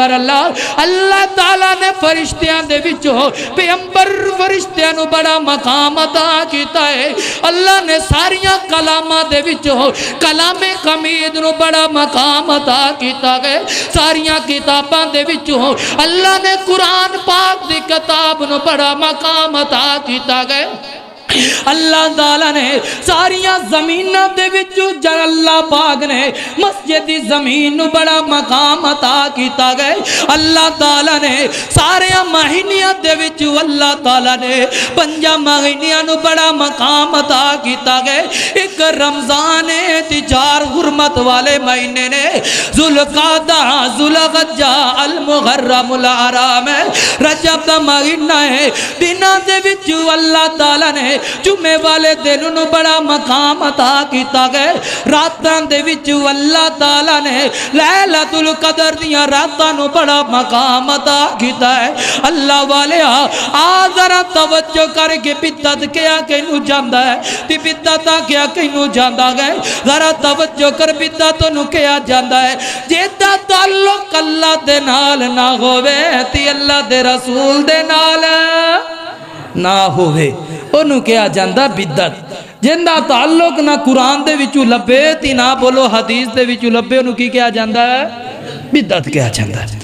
اکبر اللہ اللہ تعالیٰ نے فرشتیاں دے وچوں پیغمبر فرشتیاں نو بڑا مقام عطا کیتا ہے اللہ نے ساریاں کلاماں دے وچوں کلام حمید نو بڑا مقام عطا کیتا ہے ساریاں کتاباں دے وچوں اللہ نے قرآن پاک دی کتاب نو بڑا مقام عطا کیتا ہے اللہ تعالیٰ نے ساریاں زمینہ دے وچوں جر اللہ پاک نے مسجد زمین نو بڑا مقام عطا کیتا گئے اللہ تعالیٰ نے ساریاں مہینیاں دے وچوں اللہ تعالیٰ نے 5 مہینیاں نو بڑا مقام عطا کیتا گئے ایک رمضان تے 4 حرمت والے مہینے نے ذوالقعدہ ذوالحجہ المحرم الحرام رجب دا مہینہ ہے دناں دے وچوں اللہ تعالیٰ نے جمعے والے دن نو بڑا مقام عطا کیتا گئے راتاں دے وچوں اللہ تعالیٰ نے لیلۃ القدر دیاں راتاں نو بڑا مقام عطا کیتا ہے اللہ والے ذرا توجہ کر کے بدعت کیا کینو جاندا ہے تے بدعت کیا کینو جاندا گئے ذرا توجہ کر بدعت نو کیا جاندا ہے جیدا تعلق اللہ دے نال نہ ہووے تے اللہ دے رسول دے نال نہ ہووے انہوں کیا جاندہ بدعت جندہ تعلق نہ قرآن دے وچوں لبے تی نہ بولو حدیث دے وچوں لبے انہوں کی کیا جاندہ ہے بدعت کیا جاندہ ہے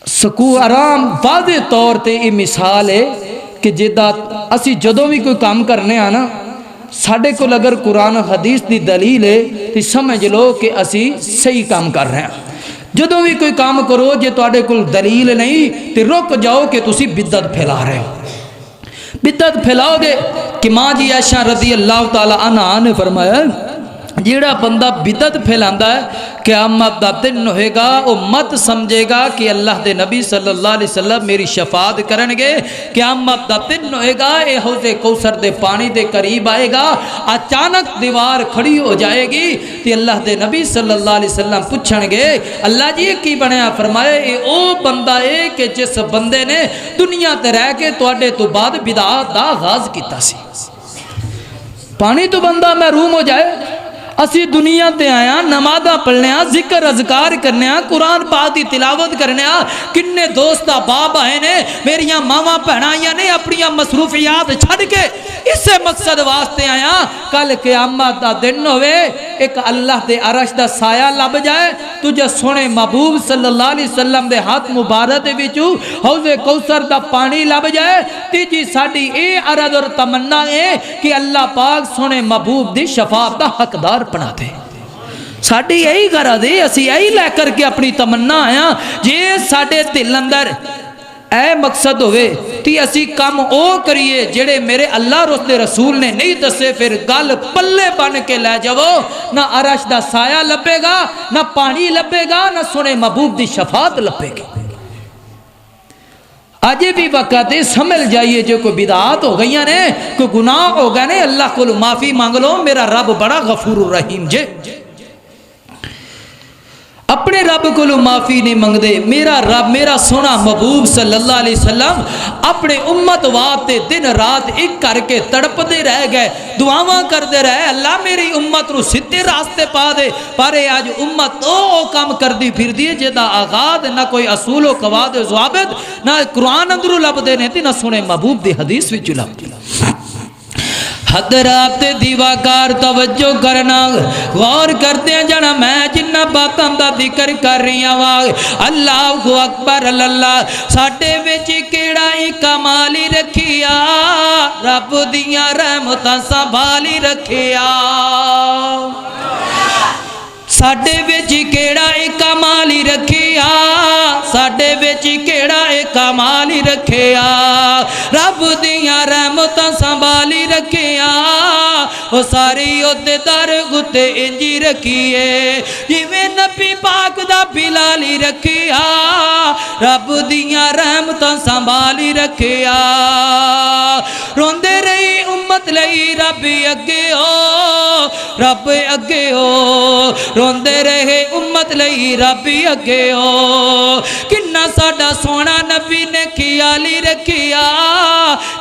سکو آرام واضح طور تے یہ مثال ہے کہ جدہ اسی جدوں بھی کوئی کام کرنے آنا ساڑھے کو اگر قرآن حدیث دی دلیل ہے تو سمجھ لو کہ اسی صحیح کام کر رہے ہیں جدوں بھی کوئی کام کرو جے تواڈے کول دلیل نہیں تے رک جاؤ کہ تسی بدعت پھیلا رہے ہو بدعت پھیلاؤ گے کہ ماں جی عائشہ رضی اللہ تعالیٰ عنہ نے فرمایا جیڑا بندہ بدعت پھیلاندا ہے قیامت دا دن ہوئے گا وہ مت سمجھے گا کہ اللہ دے نبی صلی اللہ علیہ وسلم میری شفاعت کرنگے قیامت دا دن ہوئے گا اے حوض کوثر دے پانی دے قریب آئے گا اچانک دیوار کھڑی ہو جائے گی تے اللہ دے نبی صلی اللہ علیہ وسلم پوچھنگے اللہ جی کی بنیا فرمائے اے او بندہ ہے کہ جس بندے نے دنیا تے رہ کے تواڈے تو بعد بدعات دا آغاز کیتا سی پانی تو بندہ محروم ہو جائے اسی دنیا تے آیا نمازاں پڑھنے ذکر اذکار کرنے قرآن پاک دی تلاوت کرنے کنے دوستا باپ آئے نے میریاں ماواں بہنائیاں نے اپنی مصروفیات چھڑ کے اسے مقصد واسطے آیا کل قیامت دا دن ہوئے ایک اللہ دے عرش دا سایہ لب جائے تجھے سونے محبوب صلی اللہ علیہ وسلم دے ہاتھ مبارک دے وچوں حوض کوثر دا پانی لب جائے تیجی ساڈی اے عرض اور تمنا ہے کہ اللہ پاک سونے محبوب دی شفاعت دا حقدار بنا دے ساڑھے یہی کرا دے اسی یہی لے کر کے اپنی تمنا آیا جے ساڑھے دل اندر اے مقصد ہوئے تی اسی کام او کریے جڑے میرے اللہ رسول رسول نے نہیں دسے پھر گل پلے بن کے لے جاؤ نہ عرش دا سایہ لبے گا نہ پانی لبے گا نہ سنے محبوب دی شفاعت لبے گی آجے بھی وقت ہے سمجھ جائیے جو کوئی بدعات ہو گئی نے کوئی گناہ ہو گئے نے اللہ کو معافی مانگ لو میرا رب بڑا غفور الرحیم جے اپنے رب کو معافی نہیں مانگ دے میرا رب میرا سونا محبوب صلی اللہ علیہ وسلم اپنے امت واسطے دن رات ایک کر کے تڑپ دے رہ گئے دعاواں کر دے رہے اللہ میری امت رو سیدھے راستے پا دے پر آج امت او کام کر دی پھر دی جدا آغاز نہ کوئی اصول و قواعد و ضوابط نہ قرآن اندرو لب دے نہیں نہ سنے محبوب دی حدیث وچ لب دی حضرات دیواکار توجہ کرنا غور کرتے ہیں جانا میں جنہ باتاں دا ذکر کر رہی ہوں اللہ اکبر اللہ ساڑھے ویچی کیڑا ہی کمالی رکھیا رب دیاں رحمتاں سنبھالی رکھیا ساڑھے ویچی کیڑا ہی کمالی رکھیا ساڑھے ویچی کیڑا ہی کمالی رکھیا رب دیاں رحمتاں سنبھالی رکھیا وہ ساری ادھے در گتے انجی رکھیے جیویں نبی پاک دا بلالی رکھیا رب دیاں رحمتاں سنبھالی رکھیا روندے رہی امت لئی رب اگے ہو رب اگے ہو روندے رہے امت لئی رب اگے ہو کنہ ساڑا سونا نبی نے خیالی رکھیا